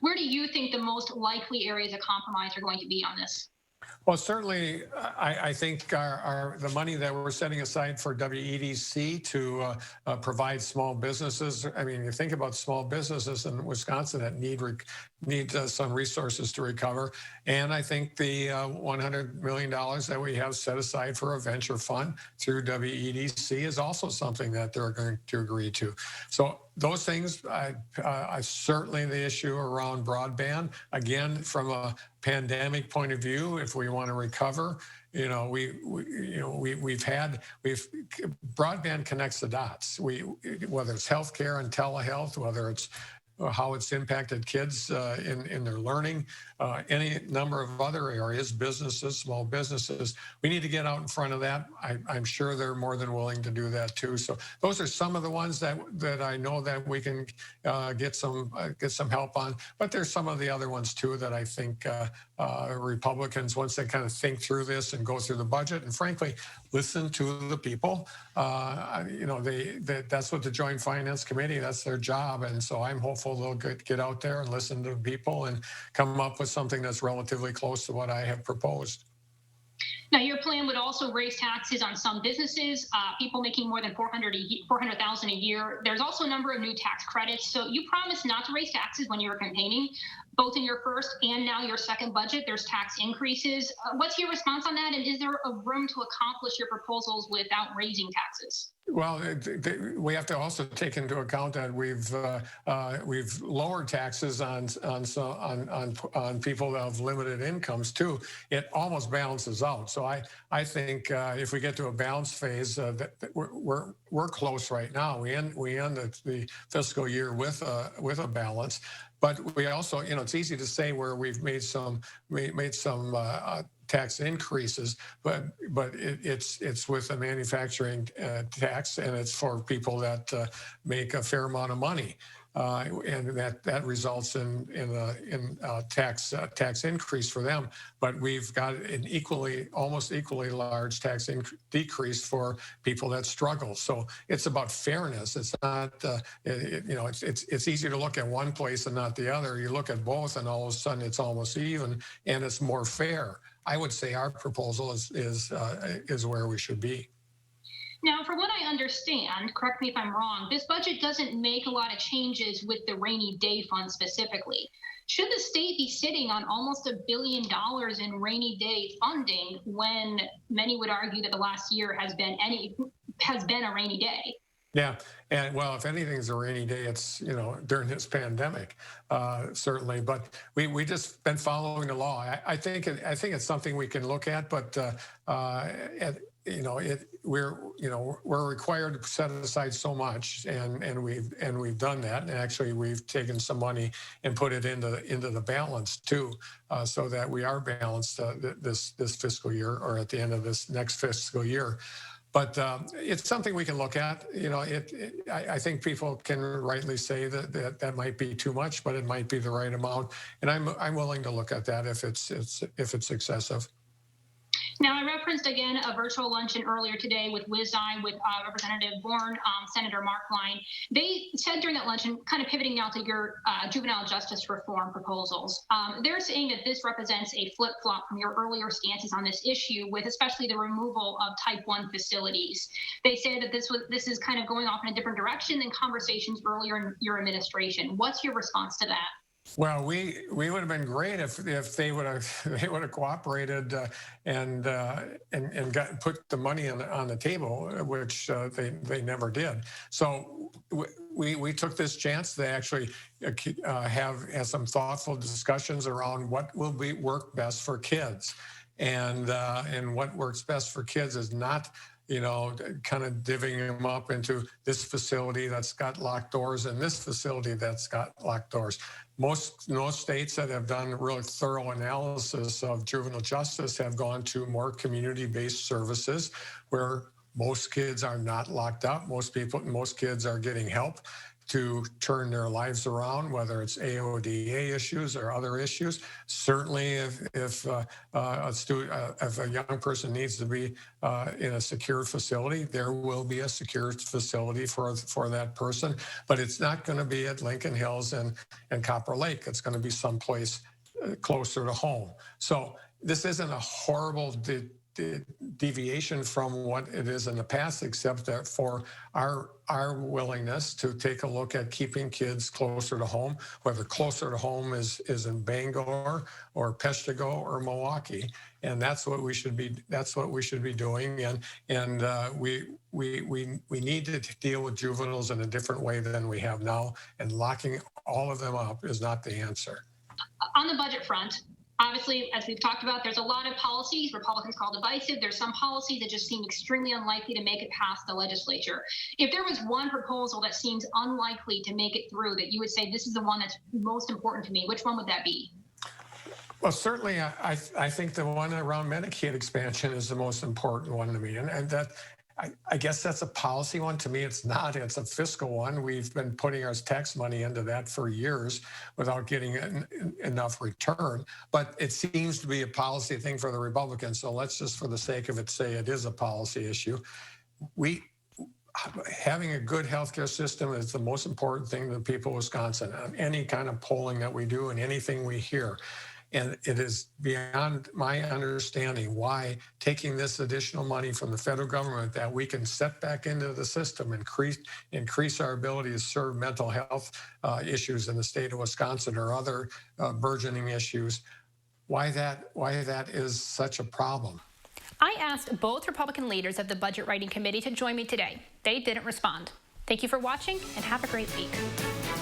Where do you think the most likely areas of compromise are going to be on this? Well, certainly, I think the money that we're setting aside for WEDC to provide small businesses. I mean, you think about small businesses in Wisconsin that need some resources to recover, and I think the $100 million that we have set aside for a venture fund through WEDC is also something that they're going to agree to. So those things, I certainly the issue around broadband, again, from a pandemic point of view, if we want to recover, we've broadband connects the dots. Whether it's healthcare and telehealth, whether it's how it's impacted kids in their learning, any number of other areas, businesses, small businesses. We need to get out in front of that. I'm sure they're more than willing to do that too. So those are some of the ones that I know that we can get some help on. But there's some of the other ones too that I think Republicans, once they kind of think through this and go through the budget, and frankly, listen to the people. That's what the Joint Finance Committee, that's their job. And so I'm hopeful they'll get out there and listen to people and come up with something that's relatively close to what I have proposed. Now, your plan would also raise taxes on some businesses, people making more than 400,000 a year. There's also a number of new tax credits. So you promised not to raise taxes when you were campaigning, both in your first and now your second budget. There's tax increases. What's your response on that? And is there a room to accomplish your proposals without raising taxes? Well, we have to also take into account that we've lowered taxes on people that have limited incomes too. It almost balances out. So I think if we get to a balance phase, that we're close right now. We end the fiscal year with a balance. But we also, it's easy to say where we've made some tax increases, but it's with a manufacturing tax, and it's for people that make a fair amount of money, and that results in tax increase for them. But we've got an almost equally large tax decrease for people that struggle. So it's about fairness. It's not, it's easy to look at one place and not the other. You look at both, and all of a sudden it's almost even, and it's more fair. I would say our proposal is where we should be. Now, from what I understand, correct me if I'm wrong, this budget doesn't make a lot of changes with the rainy day fund specifically. Should the state be sitting on almost $1 billion in rainy day funding when many would argue that the last year has been a rainy day? Yeah, and well, if anything's a rainy day, it's during this pandemic, certainly. But we just been following the law. I think it's something we can look at, but we're required to set aside so much, and we've done that. And actually, we've taken some money and put it into the balance too, so that we are balanced this fiscal year, or at the end of this next fiscal year. But it's something we can look at. I think people can rightly say that might be too much, but it might be the right amount. And I'm willing to look at that if it's excessive. Now, I referenced again a virtual luncheon earlier today with WisI, with Representative Bourne, Senator Mark Line. They said during that luncheon, kind of pivoting now to your juvenile justice reform proposals, they're saying that this represents a flip-flop from your earlier stances on this issue, with especially the removal of Type 1 facilities. They say that this is kind of going off in a different direction than conversations earlier in your administration. What's your response to that? Well, we would have been great if they would have cooperated and put the money on the table, which they never did. So we took this chance to actually have some thoughtful discussions around what will work best for kids, and what works best for kids is not kind of divvying them up into this facility that's got locked doors and this facility that's got locked doors. Most states that have done really thorough analysis of juvenile justice have gone to more community-based services where most kids are not locked up. Most kids are getting help. to turn their lives around, whether it's AODA issues or other issues. Certainly, if a young person needs to be in a secure facility, there will be a secure facility for that person. But it's not going to be at Lincoln Hills and Copper Lake. It's going to be someplace closer to home. So this isn't a horrible deviation from what it is in the past, except that for our willingness to take a look at keeping kids closer to home, whether closer to home is in Bangor or Peshtigo or Milwaukee, and that's what we should be doing. And we need to deal with juveniles in a different way than we have now, and locking all of them up is not the answer. On the budget front, obviously, as we've talked about, there's a lot of policies Republicans call divisive. There's some policies that just seem extremely unlikely to make it past the legislature. If there was one proposal that seems unlikely to make it through that you would say this is the one that's most important to me, which one would that be? Well, certainly, I think the one around Medicaid expansion is the most important one to me, and that. I guess that's a policy one. To me, it's not. It's a fiscal one. We've been putting our tax money into that for years without getting enough return. But it seems to be a policy thing for the Republicans. So let's just, for the sake of it, say it is a policy issue. Having a good healthcare system is the most important thing to the people of Wisconsin. On any kind of polling that we do and anything we hear. And it is beyond my understanding why taking this additional money from the federal government that we can set back into the system, increase our ability to serve mental health issues in the state of Wisconsin or other burgeoning issues, why that is such a problem. I asked both Republican leaders of the Budget Writing Committee to join me today. They didn't respond. Thank you for watching and have a great week.